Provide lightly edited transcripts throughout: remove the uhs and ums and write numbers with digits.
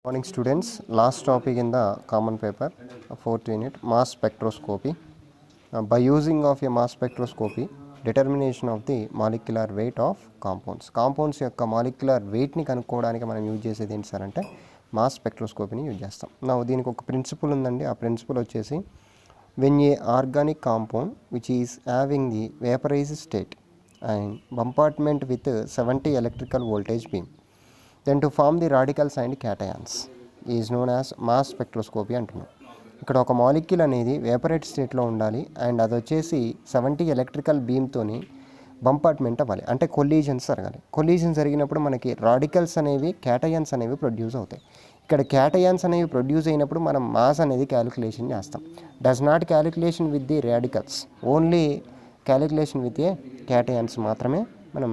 Morning students, last topic in the common paper, fourth unit, mass spectroscopy. By using of a mass spectroscopy, determination of the molecular weight of compounds. Compounds యొక్క molecular weight ని కనుక్కోవడానికి మనం use చేసేది ఏంటి sir అంటే mass స్పెక్ట్రోస్కోపీని use చేస్తాం. నా దీనికి ఒక ప్రిన్సిపల్ ఉందండి. ఆ ప్రిన్సిపల్ వచ్చేసి when a organic compound which is having the vaporized state and bombardment with 70 electrical voltage beam, then to form the radicals and cations is known as mass spectroscopy అంటున్నాం. ఇక్కడ ఒక మాలిక్యూల్ అనేది వేపరేట్ స్టేట్లో ఉండాలి and అది వచ్చేసి 70 electrical బీమ్తోని బంపార్ట్మెంట్ అవ్వాలి, అంటే కొలీజన్స్ జరగాలి. కొలీజన్ జరిగినప్పుడు మనకి రాడికల్స్ అనేవి క్యాటయాన్స్ అనేవి ప్రొడ్యూస్ అవుతాయి. ఇక్కడ క్యాటయాన్స్ అనేవి ప్రొడ్యూస్ అయినప్పుడు మనం మాస్ అనేది క్యాలిక్యులేషన్ చేస్తాం. Does not calculation with the radicals, only calculation with a cations మాత్రమే మనం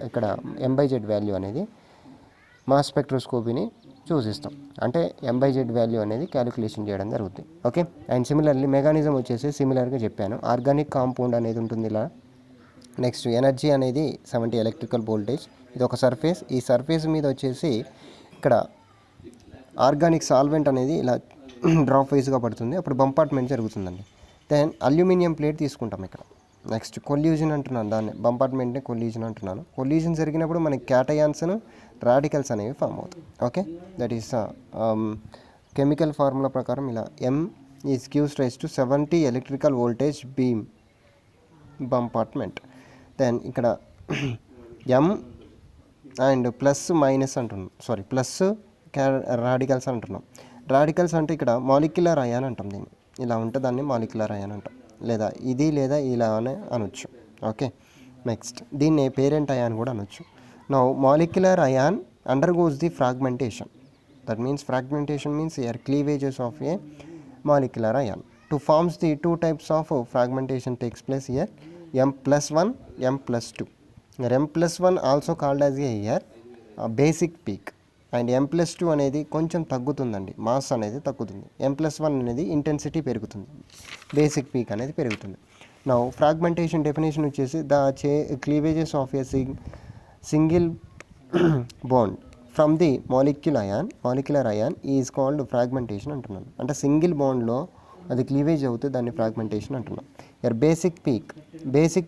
ఇక్కడ M/Z వాల్యూ అనేది మాస్ స్పెక్ట్రోస్కోపీని చూసిస్తాం. అంటే M/Z వాల్యూ అనేది క్యాలిక్యులేషన్ చేయడం జరుగుతుంది. ఓకే, అండ్ సిమిలర్లీ మెకానిజం వచ్చేసి సిమిలర్గా చెప్పాను. ఆర్గానిక్ కాంపౌండ్ అనేది ఉంటుంది ఇలా. నెక్స్ట్ ఎనర్జీ అనేది 70 ఎలక్ట్రికల్ వోల్టేజ్. ఇది ఒక సర్ఫేస్. ఈ సర్ఫేస్ మీద వచ్చేసి ఇక్కడ ఆర్గానిక్ సాల్వెంట్ అనేది ఇలా డ్రాప్ వైజ్గా పడుతుంది, అప్పుడు బంపార్ట్మెంట్ జరుగుతుందండి. దెన్ అల్యూమినియం ప్లేట్ తీసుకుంటాం ఇక్కడ. నెక్స్ట్ కొల్యూజన్ అంటున్నాను, దాన్ని బంపార్ట్మెంట్ని కొల్యూజన్ అంటున్నాను. కొల్యూజన్ జరిగినప్పుడు మనకి క్యాటయాన్స్ను రాడికల్స్ అనేవి ఫామ్ అవుతాయి. Okay, that is chemical formula ప్రకారం ఇలా M is gives rise to 70 electrical voltage beam bombardment. Then ఇక్కడ M అండ్ ప్లస్ మైనస్ అంటున్నాం, సారీ ప్లస్ రాడికల్స్ అంటున్నాం. రాడికల్స్ అంటే ఇక్కడ మాలిక్యులర్ అయాన్ అంటాం. దీన్ని ఇలా ఉంటే దాన్ని మాలిక్యులర్ అయాన్ అంటాం, లేదా ఇది లేదా ఇలానే అనొచ్చు. ఓకే, నెక్స్ట్ దీన్ని పేరెంట్ అయాన్ కూడా అనొచ్చు. Now molecular ion undergoes the fragmentation. That means fragmentation means here cleavages of a molecular ion. To forms the two types of fragmentation takes place here, M+1, M+2. M+1 also called as a here basic peak, and M+2 అనేది కొంచెం తగ్గుతుందండి, mass అనేది తగ్గుతుంది. M+1 అనేది intensity పెరుగుతుంది, basic peak అనేది పెరుగుతుంది. Now fragmentation definition వచ్చేసి the cleavages of a single bond from the molecular ion is called fragmentation అంటున్నాను. అంటే సింగిల్ బాండ్లో అది క్లీవేజ్ అవుతే దాన్ని ఫ్రాగ్మెంటేషన్ అంటున్నాం. Your basic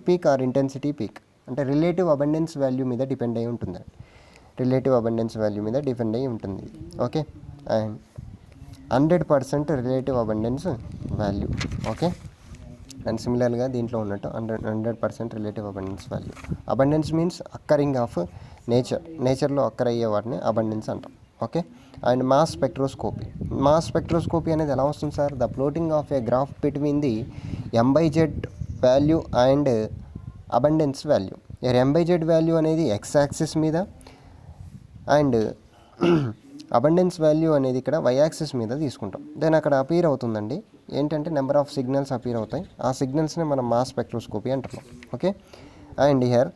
peak or intensity peak అంటే రిలేటివ్ అబండెన్స్ వాల్యూ మీద డిపెండ్ అయి ఉంటుంది. Okay, and 100% relative abundance value. Okay, and సిమిలర్గా దీంట్లో ఉన్నట్టు 100% relative abundance value. Abundance means occurring of నేచర్లో అక్కర్ అయ్యే వాటిని అబండెన్స్ అంటాం. ఓకే, అండ్ మాస్ స్పెక్ట్రోస్కోపీ అనేది ఎలా వస్తుంది sir? The floating of A graph between the M/Z value and abundance value. M/Z value అనేది X యాక్సిస్ మీద అండ్ అబండెన్స్ వాల్యూ అనేది ఇక్కడ Y యాక్సిస్ మీద తీసుకుంటాం. దెన్ అక్కడ అపీర్ అవుతుందండి ఏంటంటే నెంబర్ ఆఫ్ సిగ్నల్స్ అపీర్ అవుతాయి. ఆ సిగ్నల్స్ని మనం మాస్ స్పెక్ట్రోస్కోపీ అంటున్నాం. Okay, and here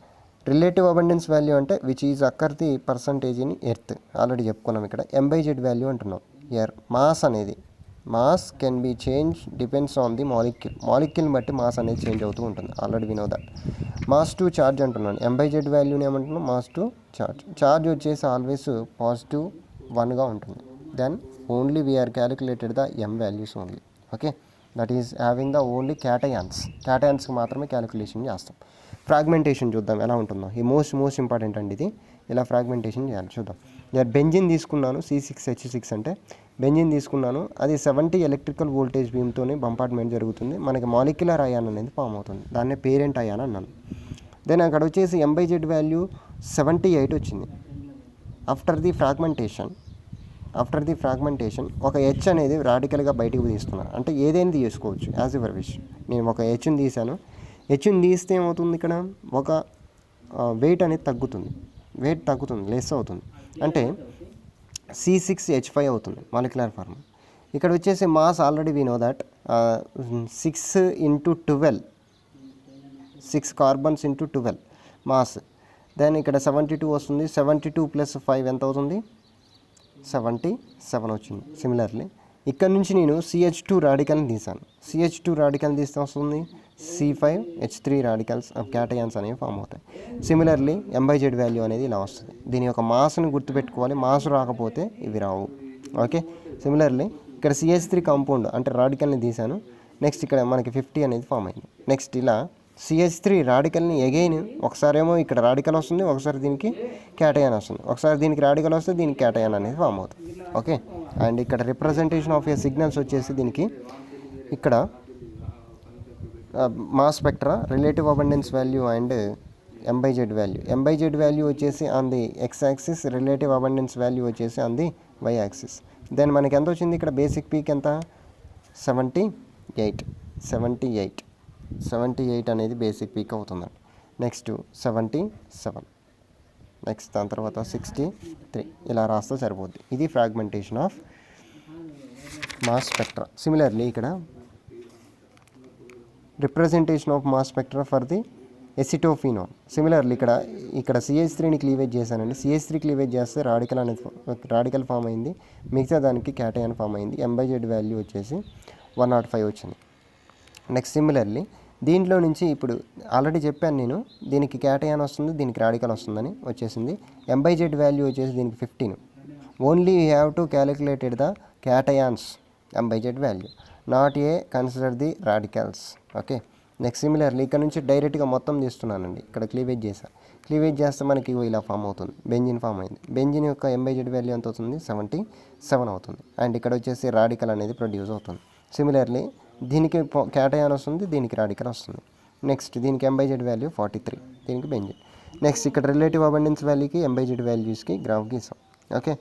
relative abundance value అంటే which is occur the percentage in earth. Already చెప్పుకున్నాం. ఇక్కడ M/Z వాల్యూ అంటున్నాం. Here mass can be change depends on the మాలిక్యూల్ని బట్టి మాస్ అనేది చేంజ్ అవుతూ ఉంటుంది. Already we know that. Mass to charge అంటున్నాను. M/Z వాల్యూని ఏమంటున్నాం? మాస్ టు ఛార్జ్ వచ్చేసి ఆల్వేస్ పాజిటివ్ 1గా ఉంటుంది. Then only we are calculated the M values only. Okay, that is having the only క్యాటయాన్స్కి మాత్రమే క్యాలిక్యులేషన్ చేస్తాం. ఫ్రాగ్మెంటేషన్ చూద్దాం ఎలా ఉంటుందో. ఈ మోస్ట్ ఇంపార్టెంట్ అండి ఇది. ఇలా ఫ్రాగ్మెంటేషన్ చేయాలి చూద్దాం. నేను బెంజిన్ తీసుకున్నాను, C6H6 అంటే బెంజిన్ తీసుకున్నాను. అది 70 ఎలక్ట్రికల్ వోల్టేజ్ బీమ్తోనే బంపార్ట్మెంట్ జరుగుతుంది. మనకి మాలిక్యులర్ అయాన్ అనేది ఫామ్ అవుతుంది, దాన్నే పేరెంట్ అయాన్ అన్నాను. దెన్ అక్కడ వచ్చేసి M/Z వాల్యూ 78 వచ్చింది. ఆఫ్టర్ ది ఫ్రాగ్మెంటేషన్ ఒక H అనేది రాడికల్గా బయటకు తీస్తున్నాను. అంటే ఏదైనా తీసుకోవచ్చు యాజ్ యువర్ విష్. నేను ఒక Hని తీసాను. Hని తీస్తే ఏమవుతుంది? ఇక్కడ ఒక వెయిట్ అనేది తగ్గుతుంది, లెస్ అవుతుంది. అంటే C6H5 అవుతుంది మాలిక్యులర్ ఫార్మ్. ఇక్కడ వచ్చేసి mass already we know that 6 carbons into 12 mass. Then ఇక్కడ 72 వస్తుంది. 72 + 5 ఎంత అవుతుంది? 77 వచ్చింది. సిమిలర్లీ ఇక్కడ నుంచి నేను CH2 రాడికల్ని తీసాను. CH2 రాడికల్ని తీస్తే వస్తుంది C5H3 రాడికల్స్ క్యాటయాన్స్ అనేవి ఫామ్ అవుతాయి. సిమిలర్లీ M/Z వాల్యూ అనేది ఇలా వస్తుంది. దీని యొక్క మాస్ని గుర్తుపెట్టుకోవాలి, మాస్ రాకపోతే ఇవి రావు. ఓకే, సిమిలర్లీ ఇక్కడ CH3 కాంపౌండ్ అంటే రాడికల్ని తీసాను. నెక్స్ట్ ఇక్కడ మనకి 50 అనేది ఫామ్ అయింది. నెక్స్ట్ ఇలా CH3 రాడికల్ని అగైన్ ఒకసారేమో ఇక్కడ రాడికల్ వస్తుంది, ఒకసారి దీనికి క్యాటయాన్ వస్తుంది, ఒకసారి దీనికి రాడికల్ వస్తే దీనికి క్యాటయాన్ అనేది ఫామ్ అవుతుంది. ఓకే, అండ్ ఇక్కడ రిప్రజెంటేషన్ ఆఫ్ ఏ సిగ్నల్స్ వచ్చేసి దీనికి ఇక్కడ mass spectra, relative abundance value and M/Z value. M/Z value వచ్చేసి on the X axis, relative abundance value వచ్చేసి on the Y axis. Then మనకి ఎంత వచ్చింది ఇక్కడ బేసిక్ పీక్ ఎంత 78 అనేది బేసిక్ పీక్ అవుతుందండి. నెక్స్ట్ 77, నెక్స్ట్ దాని తర్వాత 63 ఇలా రాస్తే సరిపోద్ది. ఇది fragmentation of mass spectra. Similarly ఇక్కడ representation of mass spectra for the acetophenone. Similarly ఇక్కడ CH3ని క్లీవేజ్ చేశానండి. CH3 క్లీవేజ్ చేస్తే రాడికల్ ఫామ్ అయింది, మిగతా దానికి క్యాటయాన్ ఫామ్ అయింది. M/Z వాల్యూ వచ్చేసి 105 వచ్చింది. నెక్స్ట్ సిమిలర్లీ దీంట్లో నుంచి ఇప్పుడు ఆల్రెడీ చెప్పాను నేను, దీనికి క్యాటయాన్ వస్తుంది, దీనికి రాడికల్ వస్తుందని వచ్చేసింది. M/Z వాల్యూ వచ్చేసి దీనికి 15. Only you have to calculated the cations M/Z value, not a consider the radicals. Okay, next similarly ఇక్కడ నుంచి డైరెక్ట్గా మొత్తం తీస్తున్నానండి. ఇక్కడ క్లీవేజ్ చేస్తే మనకి ఇలా ఫామ్ అవుతుంది, బెంజిన్ ఫామ్ అయింది. బెంజిన్ యొక్క M/Z వాల్యూ ఎంత అవుతుంది 77 అవుతుంది. అండ్ ఇక్కడ వచ్చేసి రాడికల్ అనేది ప్రొడ్యూస్ అవుతుంది. సిమిలర్లీ దీనికి క్యాటయాన్ వస్తుంది, దీనికి రాడికల్ వస్తుంది. నెక్స్ట్ దీనికి M/Z వాల్యూ 43, దీనికి బెంజిన్. నెక్స్ట్ ఇక్కడ రిలేటివ్ అబండెన్స్ వాల్యూకి M/Z వాల్యూస్కి గ్రాఫ్ గీసాం. ఓకే,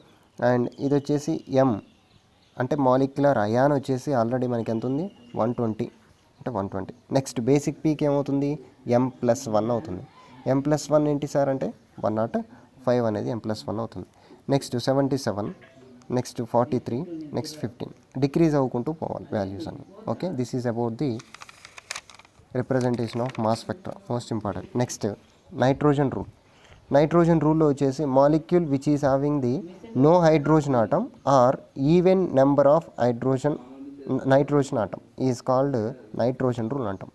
అండ్ ఇది వచ్చేసి M అంటే మాలిక్యులర్ అయాన్ వచ్చేసి ఆల్రెడీ మనకి ఎంత ఉంది 120 అంటే 120. నెక్స్ట్ బేసిక్ పీక్ ఏమవుతుంది M+1 అవుతుంది. M+1 ఏంటి సార్ అంటే 105 అనేది M+1 అవుతుంది. నెక్స్ట్ 77, నెక్స్ట్ 43, నెక్స్ట్ 15 డిక్రీజ్ అవ్వుకుంటూ పోవాలి వాల్యూస్ అన్ని. Okay, this is about the representation of mass spectra, most important. Next nitrogen రూల్లో వచ్చేసి molecule which is having the no hydrogen atom or even number of nitrogen atom is called nitrogen rule అంటాం.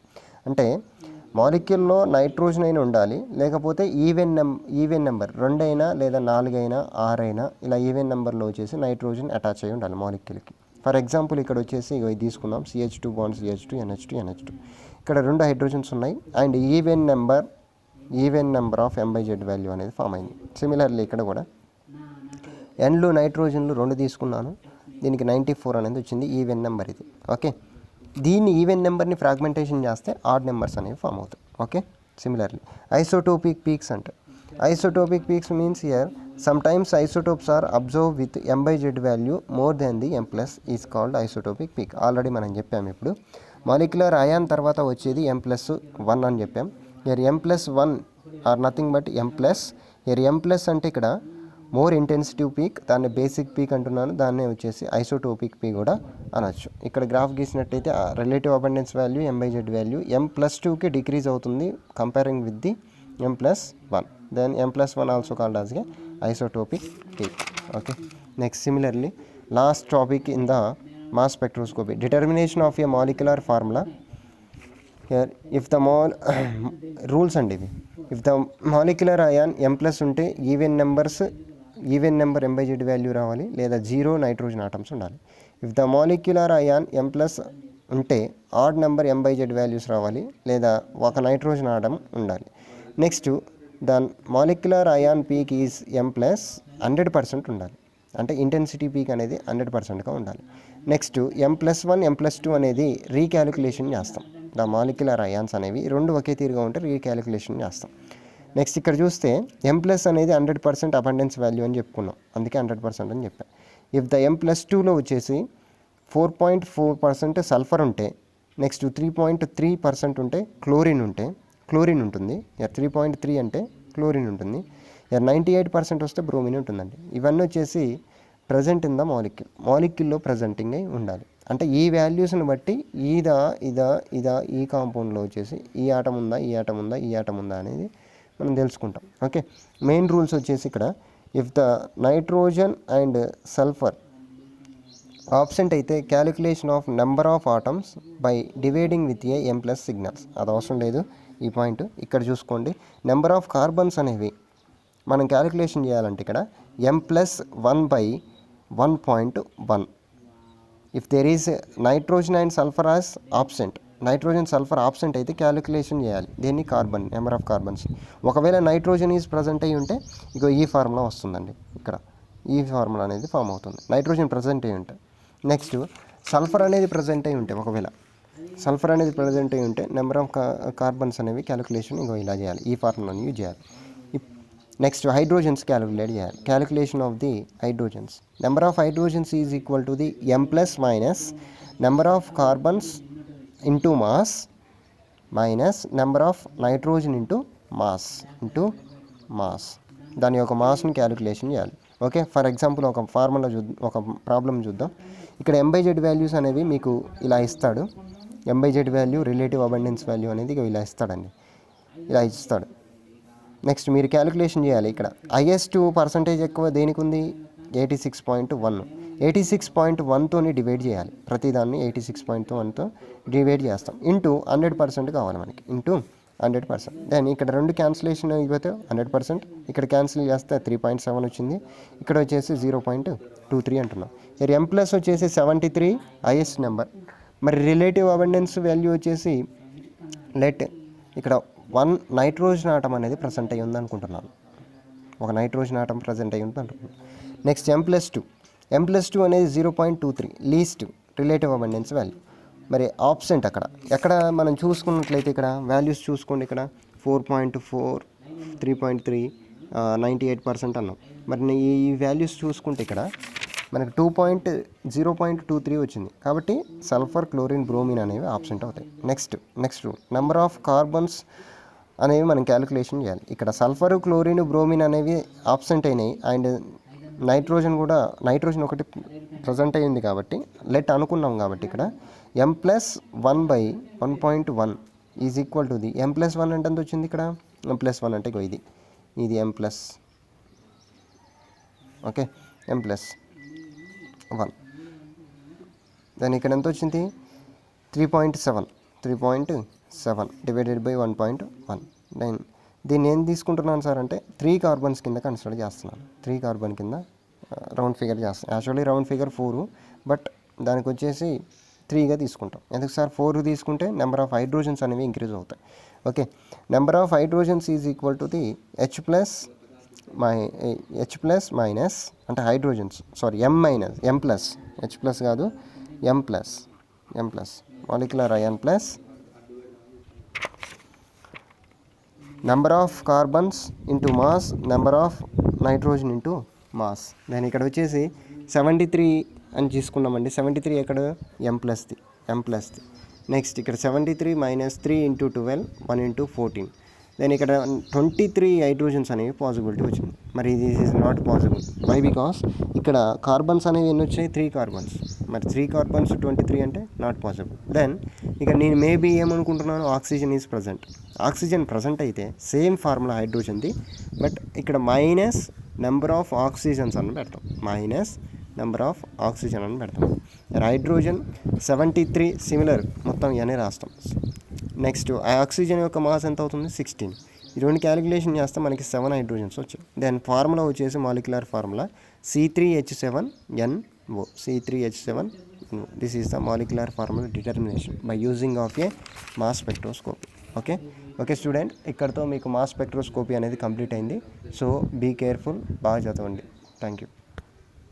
అంటే మాలిక్యూల్లో nitrogen అయినా ఉండాలి, లేకపోతే even number 2 అయినా లేదా 4 అయినా 6 అయినా ఇలా ఈవెన్ నెంబర్లో వచ్చేసి నైట్రోజన్ అటాచ్ అయ్యి ఉండాలి మాలిక్యూల్కి. ఫర్ ఎగ్జాంపుల్ ఇక్కడ వచ్చేసి ఇది తీసుకుందాం, CH2 బాండ్ CH2 NH2 ఇక్కడ 2 హైడ్రోజన్స్ ఉన్నాయి and even number of M/Z value అనేది ఫామ్ అయింది. సిమిలర్లీ ఇక్కడ కూడా Nలు నైట్రోజన్లు 2 తీసుకున్నాను, దీనికి 94 అనేది వచ్చింది, ఈవెన్ నెంబర్ ఇది. ఓకే, దీన్ని ఈవెన్ నెంబర్ని ఫ్రాగ్మెంటేషన్ చేస్తే ఆడ్ నెంబర్స్ అనేవి ఫామ్ అవుతాయి. ఓకే, సిమిలర్లీ ఐసోటోపిక్ పీక్స్ అంటే isotopic peaks means here sometimes isotopes are observe with M/Z value more than the M+ is called isotopic peak. Already మనం చెప్పాము. ఇప్పుడు మాలిక్యులర్ అయాన్ తర్వాత వచ్చేది M+1 అని చెప్పాం. Here M+1 or nothing but M+. Here M+ అంటే ఇక్కడ more intensive peak, దాన్ని బేసిక్ పీక్ అంటున్నాను, దాన్నే వచ్చేసి ఐసోటోపిక్ పీక్ కూడా అనొచ్చు. ఇక్కడ గ్రాఫ్ గీసినట్టయితే relative abundance value M/Z value M+2కి డిక్రీజ్ అవుతుంది comparing with the M+1. Then M+1 also called as a isotopic peak. Okay, next similarly last topic in the mass spectroscopy, determination of a molecular formula. Here if the rules అండి ఇవి. If the molecular ion M+ ఉంటే even number M/Z value రావాలి, లేదా 0 nitrogen atoms ఉండాలి. If the molecular ion M+ ఉంటే odd number M/Z values రావాలి, లేదా ఒక నైట్రోజన్ ఆటమ్ ఉండాలి. Next the molecular ion peak is M+ 100% ఉండాలి, అంటే ఇంటెన్సిటీ పీక్ అనేది 100%గా ఉండాలి. నెక్స్ట్ M+1 M+2 అనేది రీక్యాలిక్యులేషన్ చేస్తాం. ద మాలిక్యులర్ అయాన్స్ అనేవి 2 ఒకే తీరుగా ఉంటే రీక్యాలిక్యులేషన్ చేస్తాం. నెక్స్ట్ ఇక్కడ చూస్తే M+ అనేది 100% అబండెన్స్ వాల్యూ అని చెప్పుకున్నాం, అందుకే 100% అని చెప్పాను. ఇఫ్ ద M+2లో వచ్చేసి 4.4% సల్ఫర్ ఉంటే, నెక్స్ట్ 3.3% ఉంటే క్లోరిన్ ఉంటుంది. 3.3 అంటే క్లోరిన్ ఉంటుంది. 98% వస్తే బ్రోమిన్ ఉంటుందండి. ఇవన్నీ వచ్చేసి ప్రజెంట్ ఇన్ ద మాలిక్యూల్లో ప్రజెంటింగ్ అయి ఉండాలి. అంటే ఈ వాల్యూస్ని బట్టి ఈ కాంపౌండ్లో వచ్చేసి ఈ ఆటం ఉందా అనేది మనం తెలుసుకుంటాం. ఓకే, మెయిన్ రూల్స్ వచ్చేసి ఇక్కడ if the nitrogen and sulphur absent అయితే calculation of number of atoms by dividing with a M plus signals. అది అవసరం లేదు ఈ పాయింట్. ఇక్కడ చూసుకోండి, నెంబర్ ఆఫ్ కార్బన్స్ అనేవి మనం క్యాలిక్యులేషన్ చేయాలంటే ఇక్కడ m+1/1.1. If there is nitrogen and sulphur as absent, nitrogen sulphur absent అయితే క్యాలిక్యులేషన్ చేయాలి దేన్ని, కార్బన్ నెంబర్ ఆఫ్ కార్బన్స్. ఒకవేళ నైట్రోజన్ ఈజ్ ప్రజెంట్ అయ్యి ఉంటే ఇగో ఈ ఫార్ములా వస్తుందండి, ఇక్కడ ఈ ఫార్ములా అనేది ఫామ్ అవుతుంది నైట్రోజన్ ప్రజెంట్ అయ్యి ఉంటే. నెక్స్ట్ సల్ఫర్ అనేది ప్రజెంట్ అయ్యి ఉంటే, ఒకవేళ సల్ఫర్ అనేది ప్రజెంట్ అయ్యి ఉంటే నెంబర్ ఆఫ్ కార్బన్స్ అనేవి క్యాలిక్యులేషన్ ఇంకో ఇలా చేయాలి, ఈ ఫార్ములాని యూజ్ చేయాలి. నెక్స్ట్ హైడ్రోజన్స్ క్యాలిక్యులేట్ చేయాలి, calculation of the hydrogens. Number of hydrogens is equal to the m plus minus number of carbons into mass minus number of nitrogen into mass. దాని యొక్క మాస్ని calculation చేయాలి. Okay, for example ఒక formula ఒక problem చూద్దాం. ఇక్కడ m/z values అనేవి మీకు ఇలా ఇస్తాడు. m/z value relative abundance value అనేది ఇలా ఇస్తాడండి, ఇలా ఇస్తాడు. నెక్స్ట్ మీరు క్యాలిక్యులేషన్ చేయాలి. ఇక్కడ హైయెస్ట్ పర్సంటేజ్ ఎక్కువ దేనికి ఉంది, 86.1. 86.1తో డివైడ్ చేయాలి, ప్రతిదాన్ని 86.1తో డివైడ్ చేస్తాం. ఇంటూ 100% కావాలి మనకి, ఇంటూ 100%. దెన్ ఇక్కడ రెండు క్యాన్సిలేషన్ అయిపోతే 100%, ఇక్కడ క్యాన్సిల్ చేస్తే 3.7 వచ్చింది, ఇక్కడ వచ్చేసి 0.23 అంటున్నాం. ఇక్కడ m ప్లస్ వచ్చేసి 73 హైయెస్ట్ నెంబర్. మరి రిలేటివ్ అబండెన్స్ వాల్యూ వచ్చేసి లెట్ ఇక్కడ 1 నైట్రోజన్ ఆటం అనేది ప్రజెంట్ అయ్యి ఉంది అనుకుంటున్నాను, ఒక నైట్రోజన్ ఆటం ప్రజెంట్ అయ్యి ఉంది అంటున్నాను. నెక్స్ట్ m+2 అనేది 0.23 లీస్ట్ రిలేటివ్ అబండెన్స్ వాల్యూ. మరి ఆబ్సెంట్ ఎక్కడ మనం చూసుకున్నట్లయితే ఇక్కడ వాల్యూస్ చూసుకోండి, ఇక్కడ 4.4, 3.3, 98% అన్నాం. మరి ఈ వాల్యూస్ చూసుకుంటే ఇక్కడ మనకు 0.23 వచ్చింది, కాబట్టి సల్ఫర్, క్లోరిన్, బ్రోమిన్ అనేవి ఆబ్సెంట్ అవుతాయి. నెక్స్ట్ నెంబర్ ఆఫ్ కార్బన్స్ అనేవి మనం క్యాలిక్యులేషన్ చేయాలి. ఇక్కడ సల్ఫర్, క్లోరిన్, బ్రోమిన్ అనేవి ఆబ్సెంట్ అయినాయి, అండ్ నైట్రోజన్ ఒకటి ప్రజెంట్ అయ్యింది కాబట్టి లెట్ అనుకున్నాం. కాబట్టి ఇక్కడ m+1/1.1 is equal to the m+1 అంటే ఎంత వచ్చింది, ఇక్కడ m+1 అంటే ఇది m+, ఓకే, m+1. దాని ఇక్కడ ఎంత వచ్చింది, 3.7 డివైడెడ్ బై 1.1. దెన్ దీన్ని ఏం తీసుకుంటున్నాను సార్ అంటే 3 కార్బన్స్ కింద కన్సిడర్ చేస్తున్నాను, 3 కార్బన్ కింద రౌండ్ ఫిగర్ చేస్తాను. యాక్చువల్లీ రౌండ్ ఫిగర్ 4, బట్ దానికి వచ్చేసి 3గా తీసుకుంటాం. ఎందుకు సార్ 4 తీసుకుంటే నెంబర్ ఆఫ్ హైడ్రోజన్స్ అనేవి ఇంక్రీజ్ అవుతాయి. Okay, number of hydrogens is equal to the H plus minus అంటే hydrogens, sorry m plus, H plus కాదు, m plus molecular ion plus number of carbons into mass, number of nitrogen into mass. దాని ఇక్కడ వచ్చేసి 73 అని తీసుకున్నామండి. 73 ఎక్కడ, m ప్లస్ది. Next ఇక్కడ 73 minus 3 into 12, 1 into 14. Then ఇక్కడ 23 హైడ్రోజన్స్ అనేవి పాసిబిలిటీ వచ్చింది. మరి this is not possible. Why? Because ఇక్కడ కార్బన్స్ అనేవి ఎన్ని వచ్చాయి, 3 కార్బన్స్. మరి 3 కార్బన్స్ 23 అంటే నాట్ పాసిబుల్. దెన్ ఇక నేను మేబీ ఏమనుకుంటున్నాను, oxygen is present. Oxygen present అయితే సేమ్ ఫార్ములా హైడ్రోజన్ది, బట్ ఇక్కడ మైనస్ నెంబర్ ఆఫ్ ఆక్సిజన్స్ అని పెడతాం, హైడ్రోజన్ 73 సిమిలర్ మొత్తం ఇవన్నీ రాస్తాం. నెక్స్ట్ ఆక్సిజన్ యొక్క మాస్ ఎంత అవుతుంది, 16. ఈ రెండు క్యాలిక్యులేషన్ చేస్తే మనకి 7 హైడ్రోజన్స్ వచ్చాయి. దెన్ ఫార్ములా వచ్చేసి molecular formula C3H7NO. This is the molecular formula determination by using of A mass spectroscopy. Okay student, ఇక్కడతో మీకు మాస్ స్పెక్ట్రోస్కోపీ అనేది కంప్లీట్ అయింది. సో బీ కేర్ఫుల్, బాగా చదవండి. Thank you.